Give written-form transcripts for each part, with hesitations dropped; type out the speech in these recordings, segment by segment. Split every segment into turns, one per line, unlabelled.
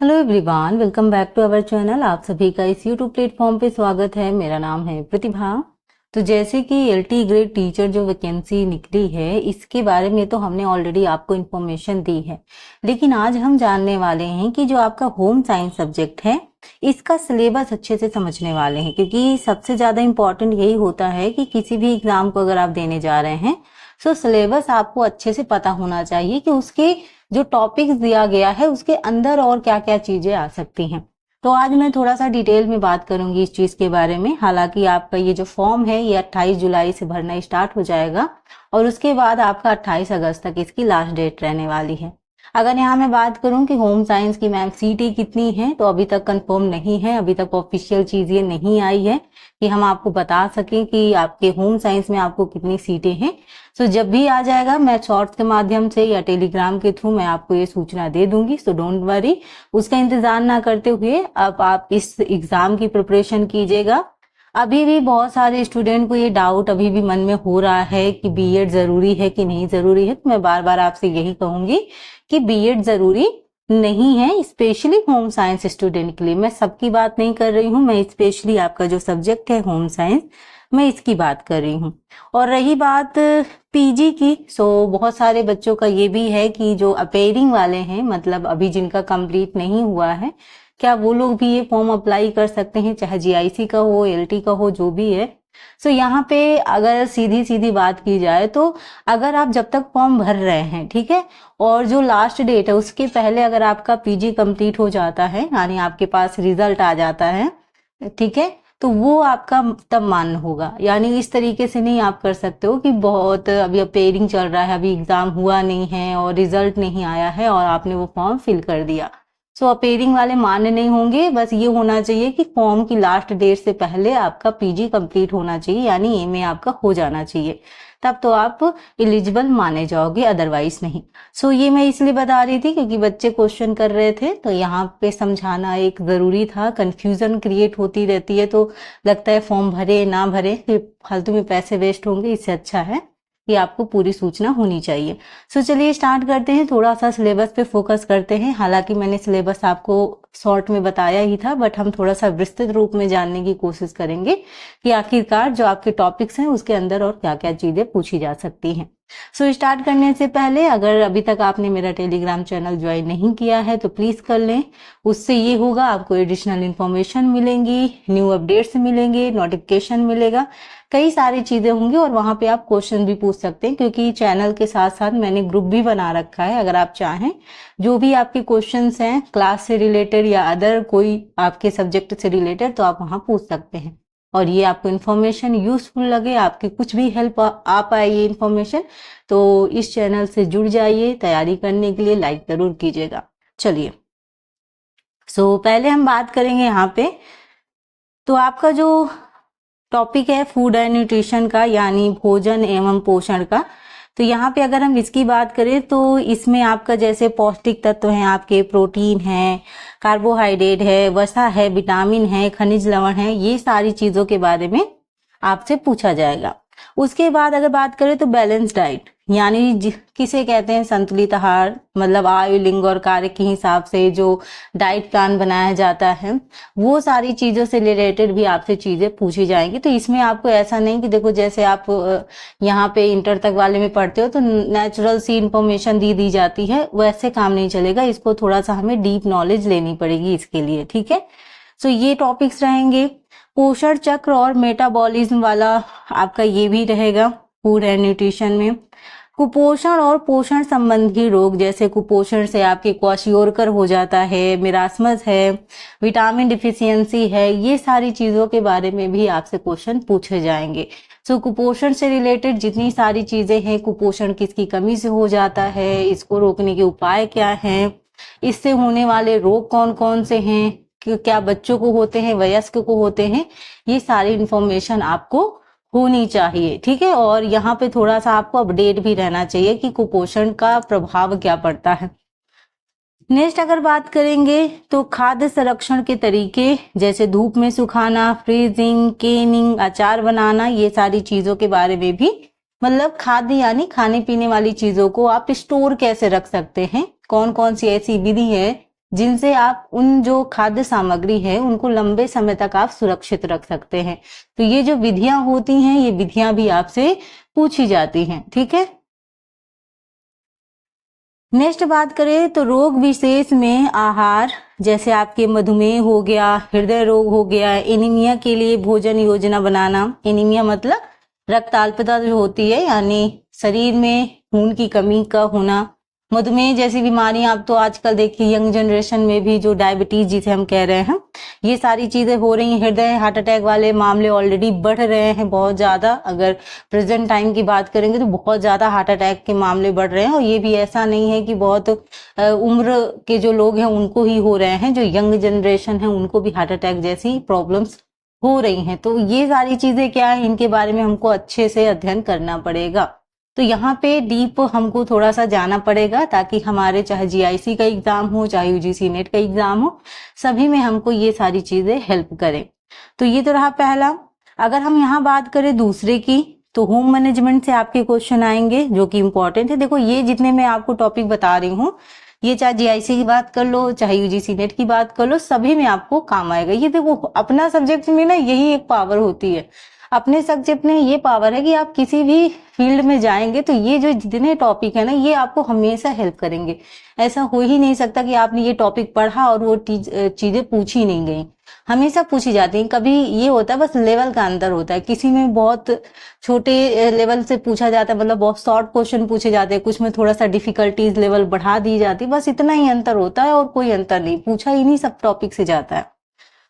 Hello everyone, welcome back to our channel. आप सभी का इस यूट्यूब प्लेटफॉर्म पे स्वागत है। मेरा नाम है प्रतिभा। तो जैसे कि एलटी ग्रेड टीचर जो वैकेंसी निकली है, इसके बारे में तो हमने ऑलरेडी आपको इन्फॉर्मेशन दी है, लेकिन आज हम जानने वाले हैं कि जो आपका होम साइंस सब्जेक्ट है, इसका सिलेबस अच्छे से समझने वाले हैं, क्योंकि सबसे ज़्यादा इम्पॉर्टेंट यही होता है कि किसी भी एग्जाम को अगर आप देने जा रहे हैं तो सिलेबस आपको अच्छे से पता होना चाहिए कि उसके जो टॉपिक्स दिया गया है उसके अंदर और क्या क्या चीजें आ सकती हैं। तो आज मैं थोड़ा सा डिटेल में बात करूंगी इस चीज के बारे में। हालांकि आपका ये जो फॉर्म है ये 28 जुलाई से भरना स्टार्ट हो जाएगा और उसके बाद आपका 28 अगस्त तक इसकी लास्ट डेट रहने वाली है। अगर यहाँ मैं बात करूं कि होम साइंस की मैम सीटी कितनी है, तो अभी तक कंफर्म नहीं है, अभी तक ऑफिशियल चीज ये नहीं आई है कि हम आपको बता सकें कि आपके होम साइंस में आपको कितनी सीटें हैं। सो जब भी आ जाएगा मैं शॉर्ट्स के माध्यम से या टेलीग्राम के थ्रू मैं आपको ये सूचना दे दूंगी। सो डोंट वरी, उसका इंतजार ना करते हुए अब आप इस एग्जाम की प्रिपरेशन कीजिएगा। अभी भी बहुत सारे स्टूडेंट को ये डाउट अभी भी मन में हो रहा है कि बीएड जरूरी है कि नहीं जरूरी है। तो मैं बार बार आपसे यही कहूंगी कि बीएड जरूरी नहीं है, स्पेशली होम साइंस स्टूडेंट के लिए। मैं सबकी बात नहीं कर रही हूँ, मैं स्पेशली आपका जो सब्जेक्ट है होम साइंस, मैं इसकी बात कर रही हूँ। और रही बात पीजी की, सो बहुत सारे बच्चों का ये भी है कि जो अपेयरिंग वाले हैं, मतलब अभी जिनका कंप्लीट नहीं हुआ है, क्या वो लोग भी ये फॉर्म अप्लाई कर सकते हैं, चाहे जीआईसी का हो, एलटी का हो, जो भी है। सो यहाँ पे अगर सीधी सीधी बात की जाए तो अगर आप जब तक फॉर्म भर रहे हैं, ठीक है, और जो लास्ट डेट है उसके पहले अगर आपका पीजी कंप्लीट हो जाता है, यानी आपके पास रिजल्ट आ जाता है, ठीक है, तो वो आपका तब मान्य होगा। यानी इस तरीके से नहीं आप कर सकते हो कि बहुत अभी अपेयरिंग चल रहा है, अभी एग्जाम हुआ नहीं है और रिजल्ट नहीं आया है और आपने वो फॉर्म फिल कर दिया। सो अपेयरिंग वाले मान्य नहीं होंगे। बस ये होना चाहिए कि फॉर्म की लास्ट डेट से पहले आपका पीजी कंप्लीट होना चाहिए, यानी एमए आपका हो जाना चाहिए, तब तो आप एलिजिबल माने जाओगे, अदरवाइज नहीं। सो ये मैं इसलिए बता रही थी क्योंकि बच्चे क्वेश्चन कर रहे थे, तो यहाँ पे समझाना एक जरूरी था। कंफ्यूजन क्रिएट होती रहती है, तो लगता है फॉर्म भरे ना भरे फिर फालतू में पैसे वेस्ट होंगे, इससे अच्छा है कि आपको पूरी सूचना होनी चाहिए। सो चलिए स्टार्ट करते हैं, थोड़ा सा सिलेबस पे फोकस करते हैं। हालांकि मैंने सिलेबस आपको शॉर्ट में बताया ही था, बट हम थोड़ा सा विस्तृत रूप में जानने की कोशिश करेंगे कि आखिरकार जो आपके टॉपिक्स हैं उसके अंदर और क्या क्या चीजें पूछी जा सकती हैं। सो स्टार्ट करने से पहले अगर अभी तक आपने मेरा टेलीग्राम चैनल ज्वाइन नहीं किया है तो प्लीज कर लें। उससे ये होगा, आपको एडिशनल इन्फॉर्मेशन मिलेंगी, न्यू अपडेट्स मिलेंगे, नोटिफिकेशन मिलेगा, कई सारी चीजें होंगी और वहां पे आप क्वेश्चन भी पूछ सकते हैं, क्योंकि चैनल के साथ साथ मैंने ग्रुप भी बना रखा है। अगर आप चाहें जो भी आपके क्वेश्चंस हैं क्लास से रिलेटेड या अदर कोई आपके सब्जेक्ट से रिलेटेड, तो आप वहां पूछ सकते हैं। और ये आपको इन्फॉर्मेशन यूजफुल लगे, आपकी कुछ भी हेल्प आ पाए ये इन्फॉर्मेशन, तो इस चैनल से जुड़ जाइए। तैयारी करने के लिए लाइक जरूर कीजिएगा। चलिए, सो पहले हम बात करेंगे यहाँ पे, तो आपका जो टॉपिक है फूड एंड न्यूट्रिशन का, यानी भोजन एवं पोषण का। तो यहाँ पे अगर हम इसकी बात करें तो इसमें आपका जैसे पौष्टिक तत्व हैं, आपके प्रोटीन है, कार्बोहाइड्रेट है, वसा है, विटामिन है, खनिज लवण है, ये सारी चीजों के बारे में आपसे पूछा जाएगा। उसके बाद अगर बात करें तो बैलेंस डाइट, यानी किसे कहते हैं संतुलित आहार, मतलब आयु, लिंग और कार्य के हिसाब से जो डाइट प्लान बनाया जाता है, वो सारी चीजों से रिलेटेड भी आपसे चीजें पूछी जाएंगी। तो इसमें आपको ऐसा नहीं कि देखो जैसे आप यहाँ पे इंटर तक वाले में पढ़ते हो तो नेचुरल सी इंफॉर्मेशन दी जाती है, वैसे काम नहीं चलेगा। इसको थोड़ा सा हमें डीप नॉलेज लेनी पड़ेगी इसके लिए, ठीक है। सो ये टॉपिक्स रहेंगे। पोषण चक्र और मेटाबॉलिज्म वाला आपका ये भी रहेगा फूड एंड न्यूट्रिशन में। कुपोषण और पोषण संबंधी रोग, जैसे कुपोषण से आपके क्वाशियोरकर हो जाता है, मिरासमस है, विटामिन डिफिशियंसी है, ये सारी चीजों के बारे में भी आपसे क्वेश्चन पूछे जाएंगे। सो कुपोषण से रिलेटेड जितनी सारी चीजें हैं, कुपोषण किसकी कमी से हो जाता है, इसको रोकने के उपाय क्या हैं, इससे होने वाले रोग कौन कौन से हैं, क्या बच्चों को होते हैं, वयस्क को होते हैं, ये सारी इंफॉर्मेशन आपको होनी चाहिए, ठीक है। और यहाँ पे थोड़ा सा आपको अपडेट भी रहना चाहिए कि कुपोषण का प्रभाव क्या पड़ता है। नेक्स्ट अगर बात करेंगे तो खाद्य संरक्षण के तरीके, जैसे धूप में सुखाना, फ्रीजिंग, केनिंग, अचार बनाना, ये सारी चीजों के बारे में भी, मतलब खाद्य यानी खाने पीने वाली चीजों को आप स्टोर कैसे रख सकते हैं, कौन कौन सी ऐसी विधि है जिनसे आप उन जो खाद्य सामग्री है उनको लंबे समय तक आप सुरक्षित रख सकते हैं। तो ये जो विधियां होती हैं, ये विधियां भी आपसे पूछी जाती हैं। ठीक है, नेक्स्ट बात करें तो रोग विशेष में आहार, जैसे आपके मधुमेह हो गया, हृदय रोग हो गया, एनीमिया के लिए भोजन योजना बनाना। एनीमिया मतलब रक्त अल्पता जो होती है, यानी शरीर में खून की कमी का होना। मधुमेह जैसी बीमारियां अब तो आजकल देखिए यंग जनरेशन में भी, जो डायबिटीज जिसे हम कह रहे हैं, ये सारी चीजें हो रही हैं। हृदय हार्ट अटैक वाले मामले ऑलरेडी बढ़ रहे हैं बहुत ज्यादा। अगर प्रेजेंट टाइम की बात करेंगे तो बहुत ज्यादा हार्ट अटैक के मामले बढ़ रहे हैं। और ये भी ऐसा नहीं है कि बहुत उम्र के जो लोग हैं उनको ही हो रहे हैं, जो यंग जनरेशन है उनको भी हार्ट अटैक जैसी प्रॉब्लम्स हो रही हैं। तो ये सारी चीजें क्या है, इनके बारे में हमको अच्छे से अध्ययन करना पड़ेगा। तो यहाँ पे डीप हमको थोड़ा सा जाना पड़ेगा, ताकि हमारे चाहे जीआईसी का एग्जाम हो, चाहे यूजीसी नेट का एग्जाम हो, सभी में हमको ये सारी चीजें हेल्प करें। तो ये तो रहा पहला। अगर हम यहाँ बात करें दूसरे की, तो होम मैनेजमेंट से आपके क्वेश्चन आएंगे जो कि इंपॉर्टेंट है। देखो ये जितने मैं आपको टॉपिक बता रही हूँ, ये चाहे जीआईसी की बात कर लो, चाहे यूजीसी नेट की बात कर लो, सभी में आपको काम आएगा। ये देखो अपना सब्जेक्ट में ना यही एक पावर होती है, अपने सब्जेक्ट में ये पावर है कि आप किसी भी फील्ड में जाएंगे तो ये जो जितने टॉपिक है ना, ये आपको हमेशा हेल्प करेंगे। ऐसा हो ही नहीं सकता कि आपने ये टॉपिक पढ़ा और वो चीजें पूछी नहीं गई, हमेशा पूछी जाती हैं। कभी ये होता है बस लेवल का अंतर होता है, किसी में बहुत छोटे लेवल से पूछा जाता है, मतलब बहुत शॉर्ट क्वेश्चन पूछे जाते हैं, कुछ में थोड़ा सा डिफिकल्टीज लेवल बढ़ा दी जाती है, बस इतना ही अंतर होता है और कोई अंतर नहीं, पूछा ही नहीं, सब टॉपिक से जाता है।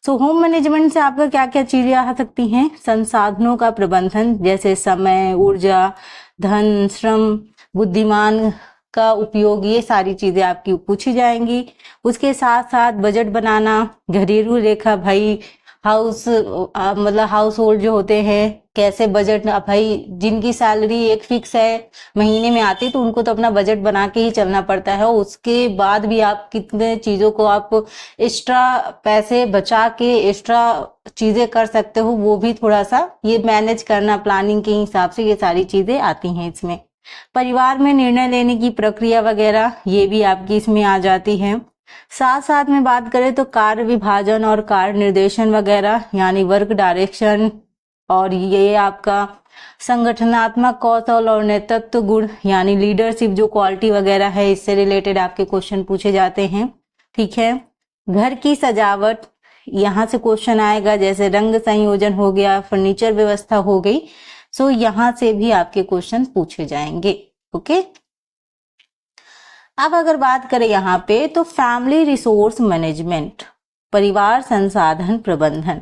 सो होम मैनेजमेंट से आपका क्या क्या चीजें आ सकती हैं, संसाधनों का प्रबंधन, जैसे समय, ऊर्जा, धन, श्रम, बुद्धिमान का उपयोग, ये सारी चीजें आपकी पूछी जाएंगी। उसके साथ साथ बजट बनाना, घरेलू रेखा, भाई मतलब हाउस होल्ड जो होते हैं, कैसे बजट, भाई जिनकी सैलरी एक फिक्स है महीने में आती, तो उनको तो अपना बजट बना के ही चलना पड़ता है। उसके बाद भी आप कितने चीजों को आप एक्स्ट्रा पैसे बचा के एक्स्ट्रा चीजें कर सकते हो, वो भी थोड़ा सा ये मैनेज करना प्लानिंग के हिसाब से, ये सारी चीजें आती हैं इसमें। परिवार में निर्णय लेने की प्रक्रिया वगैरह, ये भी आपकी इसमें आ जाती है। साथ साथ में बात करें तो कार्य विभाजन और कार्य निर्देशन वगैरह, यानी वर्क डायरेक्शन, और ये आपका संगठनात्मक कौशल और नेतृत्व गुण, यानी लीडरशिप जो क्वालिटी वगैरह है, इससे रिलेटेड आपके क्वेश्चन पूछे जाते हैं। ठीक है, घर की सजावट, यहाँ से क्वेश्चन आएगा, जैसे रंग संयोजन हो गया, फर्नीचर व्यवस्था हो गई, सो यहाँ से भी आपके क्वेश्चन पूछे जाएंगे। ओके, अब अगर बात करें यहाँ पे तो फैमिली रिसोर्स मैनेजमेंट, परिवार संसाधन प्रबंधन।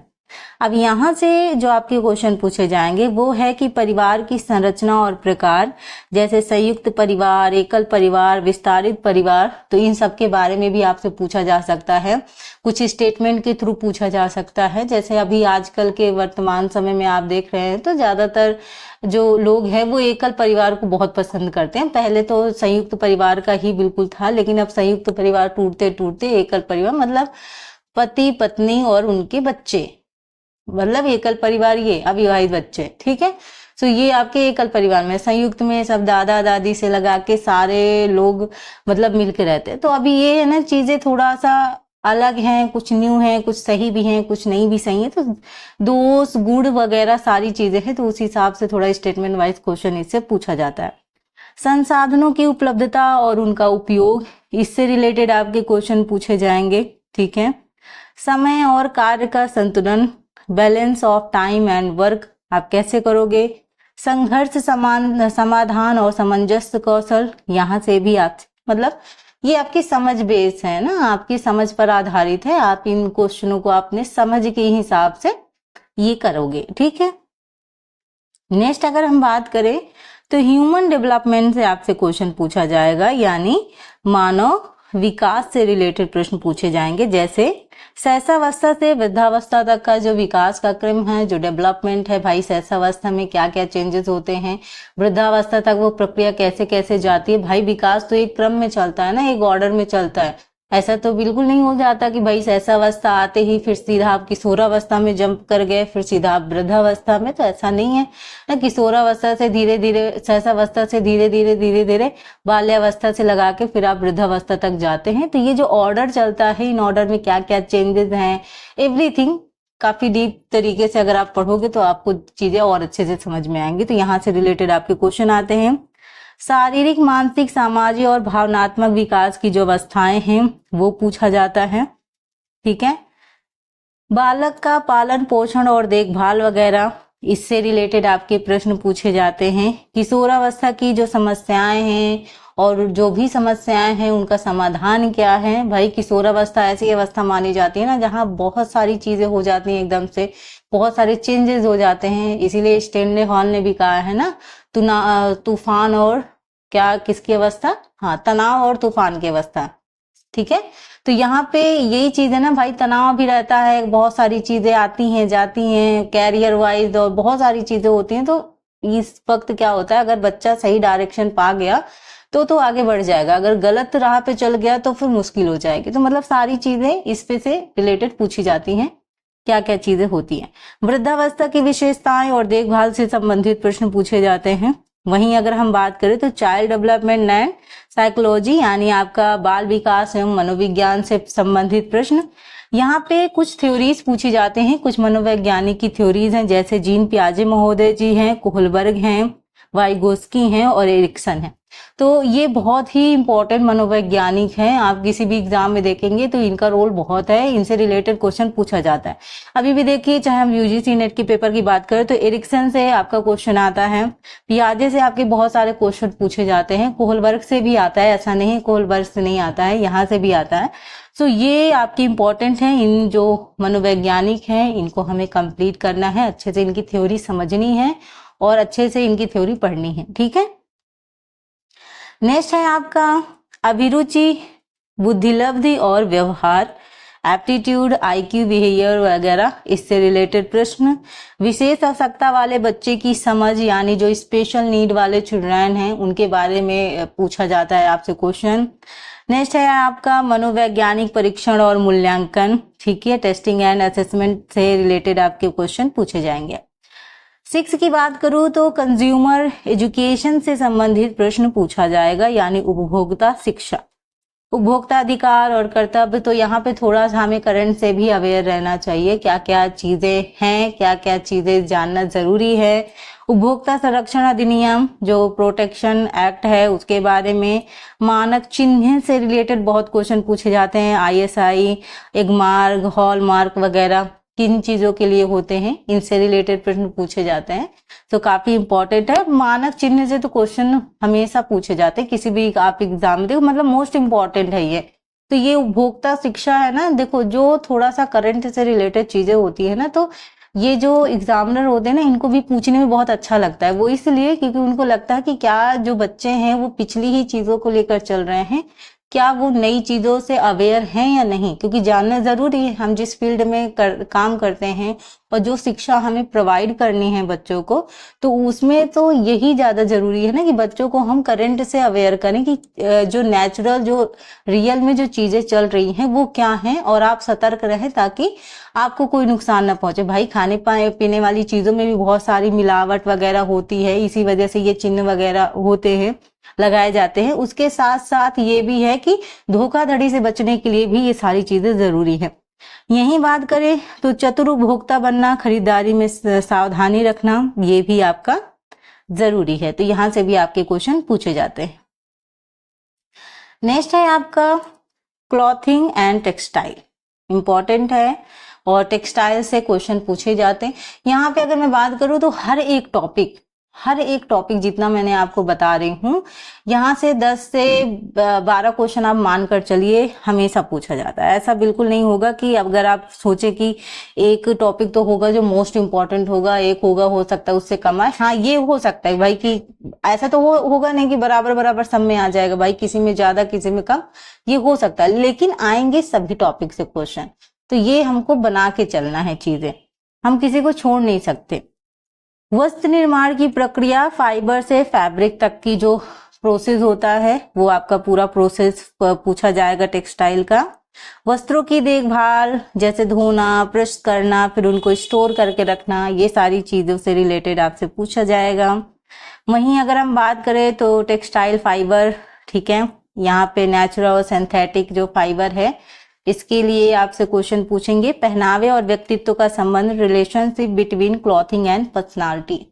अब यहाँ से जो आपके क्वेश्चन पूछे जाएंगे वो है कि परिवार की संरचना और प्रकार, जैसे संयुक्त परिवार, एकल परिवार, विस्तारित परिवार, तो इन सब के बारे में भी आपसे पूछा जा सकता है। कुछ स्टेटमेंट के थ्रू पूछा जा सकता है, जैसे अभी आजकल के वर्तमान समय में आप देख रहे हैं तो ज्यादातर जो लोग हैं वो एकल परिवार को बहुत पसंद करते हैं। पहले तो संयुक्त परिवार का ही बिल्कुल था, लेकिन अब संयुक्त परिवार टूटते टूटते एकल परिवार, मतलब पति पत्नी और उनके बच्चे, मतलब एकल परिवार, ये अविवाहित बच्चे। ठीक है, तो ये आपके एकल परिवार में, संयुक्त में सब दादा दादी से लगा के सारे लोग मतलब मिलके रहते हैं। तो अभी ये है ना, चीजें थोड़ा सा अलग हैं, कुछ न्यू हैं, कुछ सही भी हैं, कुछ नहीं भी सही है। तो दोष गुण वगैरह सारी चीजें हैं, तो उस हिसाब से थोड़ा स्टेटमेंट वाइज क्वेश्चन इससे पूछा जाता है। संसाधनों की उपलब्धता और उनका उपयोग, इससे रिलेटेड आपके क्वेश्चन पूछे जाएंगे। ठीक है, समय और कार्य का संतुलन, balance of time and work, आप कैसे करोगे। संघर्ष समाधान और सामंजस्य कौशल, यहाँ से भी आप मतलब ये आपकी समझ बेस है ना, आपकी समझ पर आधारित है, आप इन क्वेश्चनों को अपने समझ के हिसाब से ये करोगे। ठीक है, नेक्स्ट अगर हम बात करें तो ह्यूमन डेवलपमेंट से आपसे क्वेश्चन पूछा जाएगा, यानी मानव विकास से रिलेटेड प्रश्न पूछे जाएंगे। जैसे शैशवावस्था से वृद्धावस्था तक का जो विकास का क्रम है, जो डेवलपमेंट है, भाई शैशवावस्था में क्या क्या चेंजेस होते हैं, वृद्धावस्था तक वो प्रक्रिया कैसे कैसे जाती है। भाई विकास तो एक क्रम में चलता है ना, एक ऑर्डर में चलता है। ऐसा तो बिल्कुल नहीं हो जाता कि भाई शैशवावस्था आते ही फिर सीधा आप किशोरावस्था में जंप कर गए, फिर सीधा आप वृद्धावस्था में, तो ऐसा नहीं है ना। किशोरावस्था से धीरे धीरे, शैशवावस्था से धीरे धीरे धीरे धीरे बाल्यावस्था से लगा के फिर आप वृद्धावस्था तक जाते हैं। तो ये जो ऑर्डर चलता है, इन ऑर्डर में क्या क्या चेंजेस हैं, एवरीथिंग काफी डीप तरीके से अगर आप पढ़ोगे तो आपको चीजें और अच्छे से समझ में आएंगी। तो यहाँ से रिलेटेड आपके क्वेश्चन आते हैं। शारीरिक, मानसिक, सामाजिक और भावनात्मक विकास की जो अवस्थाएं हैं वो पूछा जाता है। ठीक है। बालक का पालन पोषण और देखभाल वगैरह, इससे रिलेटेड आपके प्रश्न पूछे जाते हैं। किशोरावस्था की जो समस्याएं हैं और जो भी समस्याएं हैं उनका समाधान क्या है। भाई किशोरावस्था ऐसी अवस्था मानी जाती है ना जहां बहुत सारी चीजें हो जाती हैं, एकदम से बहुत सारे चेंजेस हो जाते हैं। इसीलिए स्टैनले हॉल ने भी कहा है ना, तूफान और क्या, किसकी अवस्था, हाँ, तनाव और तूफान की अवस्था। ठीक है। तो यहाँ पे यही चीज है ना भाई, तनाव भी रहता है, बहुत सारी चीजें आती हैं जाती हैं कैरियर वाइज और बहुत सारी चीजें होती हैं। तो इस वक्त क्या होता है, अगर बच्चा सही डायरेक्शन पा गया तो आगे बढ़ जाएगा, अगर गलत राह पे चल गया तो फिर मुश्किल हो जाएगी। तो मतलब सारी चीजें इस पे से रिलेटेड पूछी जाती हैं, क्या क्या चीजें होती हैं। वृद्धावस्था की विशेषताएं और देखभाल से संबंधित प्रश्न पूछे जाते हैं। वहीं अगर हम बात करें तो चाइल्ड डेवलपमेंट एंड साइकोलॉजी, यानी आपका बाल विकास एवं मनोविज्ञान से संबंधित प्रश्न। यहाँ पे कुछ थ्योरीज पूछी जाते हैं, कुछ मनोवैज्ञानिक की थ्योरीज हैं, जैसे जीन पियाजे महोदय जी हैं, कोहलबर्ग हैं, वाइगोस्की हैं और एरिक्सन हैं। तो ये बहुत ही इंपॉर्टेंट मनोवैज्ञानिक हैं। आप किसी भी एग्जाम में देखेंगे तो इनका रोल बहुत है, इनसे रिलेटेड क्वेश्चन पूछा जाता है। अभी भी देखिए, चाहे हम यूजीसी नेट के पेपर की बात करें तो एरिक्सन से आपका क्वेश्चन आता है, पियाजे से आपके बहुत सारे क्वेश्चन पूछे जाते हैं, कोहलबर्ग से भी आता है, ऐसा नहीं कोहलबर्ग से नहीं आता है, यहाँ से भी आता है। तो ये आपकी इंपॉर्टेंट है। इन जो मनोवैज्ञानिक हैं इनको हमें कंप्लीट करना है, अच्छे से इनकी थ्योरी समझनी है और अच्छे से इनकी थ्योरी पढ़नी है। ठीक है। नेक्स्ट है आपका अभिरुचि, बुद्धिलब्धि और व्यवहार, एप्टीट्यूड, आईक्यू, बिहेवियर वगैरह, इससे रिलेटेड प्रश्न। विशेष आवश्यकता वाले बच्चे की समझ, यानी जो स्पेशल नीड वाले चिल्ड्रन हैं उनके बारे में पूछा जाता है आपसे क्वेश्चन। नेक्स्ट है आपका मनोवैज्ञानिक परीक्षण और मूल्यांकन। ठीक है। टेस्टिंग एंड असेसमेंट से रिलेटेड आपके क्वेश्चन पूछे जाएंगे। 6 की बात करूं तो कंज्यूमर एजुकेशन से संबंधित प्रश्न पूछा जाएगा, यानी उपभोक्ता शिक्षा, उपभोक्ता अधिकार और कर्तव्य। तो यहाँ पे थोड़ा सा हमें करंट से भी अवेयर रहना चाहिए, क्या क्या चीजें हैं, क्या क्या चीजें जानना जरूरी है। उपभोक्ता संरक्षण अधिनियम जो प्रोटेक्शन एक्ट है उसके बारे में, मानक चिन्ह से रिलेटेड बहुत क्वेश्चन पूछे जाते हैं, ISI, एगमार्क, हॉलमार्क वगैरह किन चीजों के लिए होते हैं, इनसे रिलेटेड प्रश्न पूछे जाते हैं। तो काफी इंपॉर्टेंट है। मानक चिन्ह से तो क्वेश्चन हमेशा पूछे जाते हैं, किसी भी आप एग्जाम में देखो, मतलब मोस्ट इंपॉर्टेंट है ये। तो ये उपभोक्ता शिक्षा है ना, देखो जो थोड़ा सा करंट से रिलेटेड चीजें होती है ना, तो ये जो एग्जामिनर होते हैं ना इनको भी पूछने में बहुत अच्छा लगता है। वो इसलिए क्योंकि उनको लगता है कि क्या जो बच्चे हैं वो पिछली ही चीजों को लेकर चल रहे हैं, क्या वो नई चीजों से अवेयर हैं या नहीं, क्योंकि जानना जरूरी है। हम जिस फील्ड में काम करते हैं और जो शिक्षा हमें प्रोवाइड करनी है बच्चों को, तो उसमें तो यही ज्यादा जरूरी है ना कि बच्चों को हम करंट से अवेयर करें कि जो नेचुरल, जो रियल में जो चीजें चल रही हैं वो क्या हैं, और आप सतर्क रहें ताकि आपको कोई नुकसान ना पहुंचे। भाई खाने पीने वाली चीजों में भी बहुत सारी मिलावट वगैरह होती है, इसी वजह से ये चिन्ह वगैरह होते हैं, लगाए जाते हैं। उसके साथ साथ ये भी है कि धोखाधड़ी से बचने के लिए भी ये सारी चीजें जरूरी है। यही बात करें तो चतुर उपभोक्ता बनना, खरीदारी में सावधानी रखना, ये भी आपका जरूरी है। तो यहां से भी आपके क्वेश्चन पूछे जाते हैं। नेक्स्ट है आपका क्लॉथिंग एंड टेक्सटाइल, इंपॉर्टेंट है और टेक्सटाइल से क्वेश्चन पूछे जाते हैं। यहाँ पे अगर मैं बात करूं तो हर एक टॉपिक जितना मैंने आपको बता रही हूँ, यहाँ से 10 से 12 क्वेश्चन आप मानकर चलिए हमेशा पूछा जाता है। ऐसा बिल्कुल नहीं होगा कि अगर आप सोचे कि एक टॉपिक तो होगा जो मोस्ट इंपॉर्टेंट होगा, एक होगा हो सकता है उससे कम आए। हाँ, ये हो सकता है भाई कि ऐसा तो होगा नहीं कि बराबर बराबर सब में आ जाएगा भाई, किसी में ज्यादा किसी में कम, ये हो सकता है, लेकिन आएंगे सभी टॉपिक से क्वेश्चन। तो ये हमको बना के चलना है चीजें, हम किसी को छोड़ नहीं सकते। वस्त्र निर्माण की प्रक्रिया, फाइबर से फैब्रिक तक की जो प्रोसेस होता है वो आपका पूरा प्रोसेस पूछा जाएगा टेक्सटाइल का। वस्त्रों की देखभाल जैसे धोना, प्रेस करना, फिर उनको स्टोर करके रखना, ये सारी चीजों से रिलेटेड आपसे पूछा जाएगा। वहीं अगर हम बात करें तो टेक्सटाइल फाइबर, ठीक है, यहाँ पे नेचुरल और सिंथेटिक जो फाइबर है इसके लिए आपसे क्वेश्चन पूछेंगे। पहनावे और व्यक्तित्व का संबंध, relationship between clothing and personality,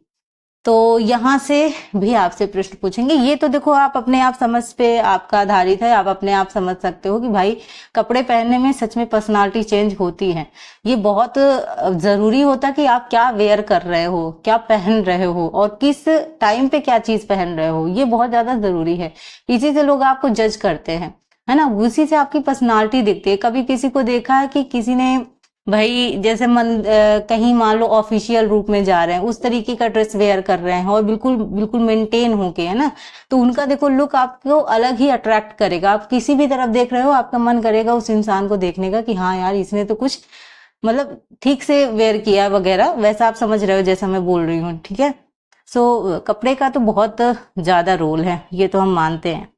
तो यहाँ से भी आपसे प्रश्न पूछेंगे। ये तो देखो आप अपने आप समझ पे आपका आधारित है, आप अपने आप समझ सकते हो कि भाई कपड़े पहनने में सच में पर्सनालिटी चेंज होती है। ये बहुत जरूरी होता है कि आप क्या वेयर कर रहे हो, क्या पहन रहे हो और किस टाइम पे क्या चीज पहन रहे हो, ये बहुत ज्यादा जरूरी है। इसी से लोग आपको जज करते हैं, है ना, उसी से आपकी पर्सनालिटी दिखती है। कभी किसी को देखा है कि किसी ने भाई जैसे कहीं मान लो ऑफिशियल रूप में जा रहे हैं, उस तरीके का ड्रेस वेयर कर रहे हैं और बिल्कुल बिल्कुल मेंटेन होके, है ना, तो उनका देखो लुक आपको अलग ही अट्रैक्ट करेगा। आप किसी भी तरफ देख रहे हो आपका मन करेगा उस इंसान को देखने का कि हाँ यार इसने तो कुछ मतलब ठीक से वेयर किया वगैरह, वैसा आप समझ रहे हो जैसा मैं बोल रही हूँ, ठीक है। सो कपड़े का तो बहुत ज्यादा रोल है, ये तो हम मानते हैं।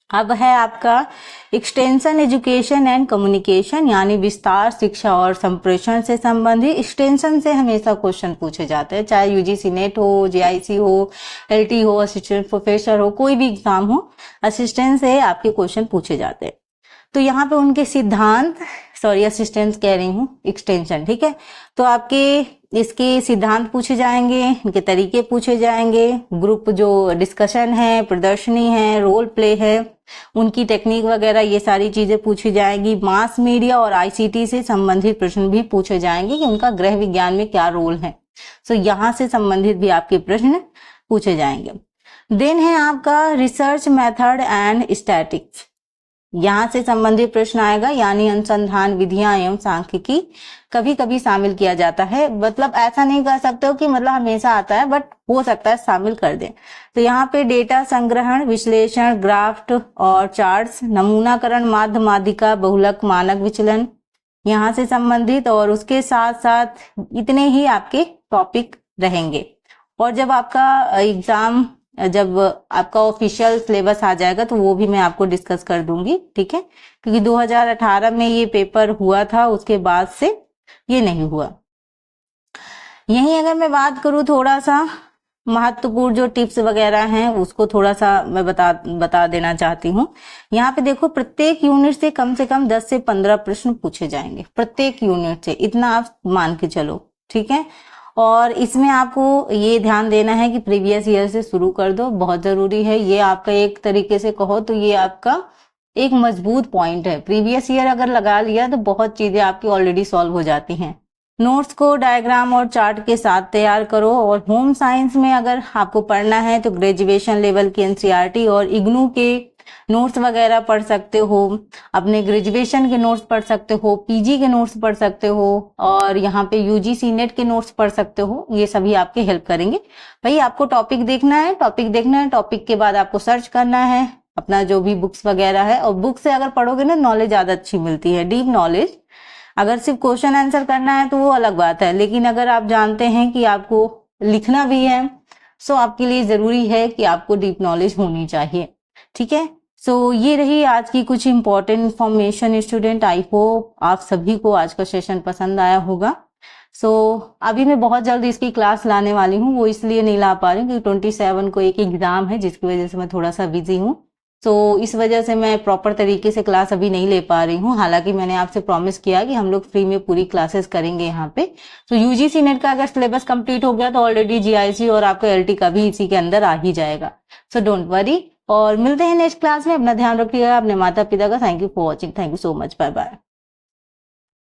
अब है आपका एक्सटेंशन एजुकेशन एंड कम्युनिकेशन, यानी विस्तार, शिक्षा और संप्रेषण से संबंधित। एक्सटेंशन से हमेशा क्वेश्चन पूछे जाते हैं, चाहे यूजीसी नेट हो, जेआईसी हो, एलटी हो, असिस्टेंट प्रोफेसर हो, कोई भी एग्जाम हो, असिस्टेंट से आपके क्वेश्चन पूछे जाते हैं। तो यहाँ पे उनके सिद्धांत, सॉरी असिस्टेंट कह रही हूँ, एक्सटेंशन, ठीक है, तो आपके इसके सिद्धांत पूछे जाएंगे, इनके तरीके पूछे जाएंगे, ग्रुप जो डिस्कशन है, प्रदर्शनी है, रोल प्ले है, उनकी टेक्निक वगैरह, ये सारी चीजें पूछी जाएंगी। मास मीडिया और आईसीटी से संबंधित प्रश्न भी पूछे जाएंगे कि उनका गृह विज्ञान में क्या रोल है। सो यहाँ से संबंधित भी आपके प्रश्न पूछे जाएंगे। देन है आपका रिसर्च मेथड एंड स्टैटिक्स, यहाँ से संबंधित प्रश्न आएगा, यानी अनुसंधान विधियां एवं सांख्यिकी कभी कभी शामिल किया जाता है। मतलब ऐसा नहीं कर सकते हो कि मतलब हमेशा आता है, बट हो सकता है शामिल कर दें। तो यहाँ पे डेटा संग्रहण, विश्लेषण, ग्राफ्ट और चार्ट्स, नमूनाकरण, माध्य माध्यिका, बहुलक, मानक विचलन, यहाँ से संबंधित, और उसके साथ साथ इतने ही आपके टॉपिक रहेंगे। और जब आपका एग्जाम, जब आपका ऑफिशियल सिलेबस आ जाएगा तो वो भी मैं आपको डिस्कस कर दूंगी, ठीक है, क्योंकि 2018 में ये पेपर हुआ था, उसके बाद से ये नहीं हुआ। यहीं अगर मैं बात करूं थोड़ा सा महत्वपूर्ण जो टिप्स वगैरह हैं उसको थोड़ा सा मैं बता देना चाहती हूँ। यहाँ पे देखो प्रत्येक यूनिट से कम 10 से 15 प्रश्न पूछे जाएंगे, प्रत्येक यूनिट से, इतना आप मान के चलो, ठीक है। और इसमें आपको ये ध्यान देना है कि प्रीवियस ईयर से शुरू कर दो, बहुत जरूरी है। ये आपका एक तरीके से कहो तो ये आपका एक मजबूत पॉइंट है। प्रीवियस ईयर अगर लगा लिया तो बहुत चीजें आपकी ऑलरेडी सॉल्व हो जाती हैं। नोट्स को डायग्राम और चार्ट के साथ तैयार करो। और होम साइंस में अगर आपको पढ़ना है तो ग्रेजुएशन लेवल की एनसीईआरटी और इग्नू के नोट्स वगैरह पढ़ सकते हो, अपने ग्रेजुएशन के नोट्स पढ़ सकते हो, पीजी के नोट्स पढ़ सकते हो, और यहाँ पे यूजीसी नेट के नोट्स पढ़ सकते हो। ये सभी आपके हेल्प करेंगे। भाई आपको टॉपिक देखना है, टॉपिक के बाद आपको सर्च करना है अपना जो भी बुक्स वगैरह है, और बुक से अगर पढ़ोगे ना नॉलेज ज्यादा अच्छी मिलती है, डीप नॉलेज। अगर सिर्फ क्वेश्चन आंसर करना है तो वो अलग बात है, लेकिन अगर आप जानते हैं कि आपको लिखना भी है, सो आपके लिए जरूरी है कि आपको डीप नॉलेज होनी चाहिए, ठीक है। सो ये रही आज की कुछ important information student. I hope आप सभी को आज का सेशन पसंद आया होगा। सो अभी मैं बहुत जल्द इसकी क्लास लाने वाली हूँ, वो इसलिए नहीं ला पा रही हूँ क्योंकि 27 को एक एग्जाम है जिसकी वजह से मैं थोड़ा सा बिजी हूँ। तो इस वजह से मैं प्रॉपर तरीके से क्लास अभी नहीं ले पा रही हूँ। हालांकि मैंने आपसे प्रॉमिस किया कि हम लोग फ्री में पूरी क्लासेस करेंगे यहाँ पे। तो यूजीसी नेट का अगर सिलेबस कंप्लीट हो गया तो ऑलरेडी जीआईसी और आपका एलटी का भी इसी के अंदर आ ही जाएगा। सो डोंट वरी, और मिलते हैं नेक्स्ट क्लास में। अपना ध्यान रखिएगा, अपने माता पिता का। Thank you for watching, thank you so much, bye bye.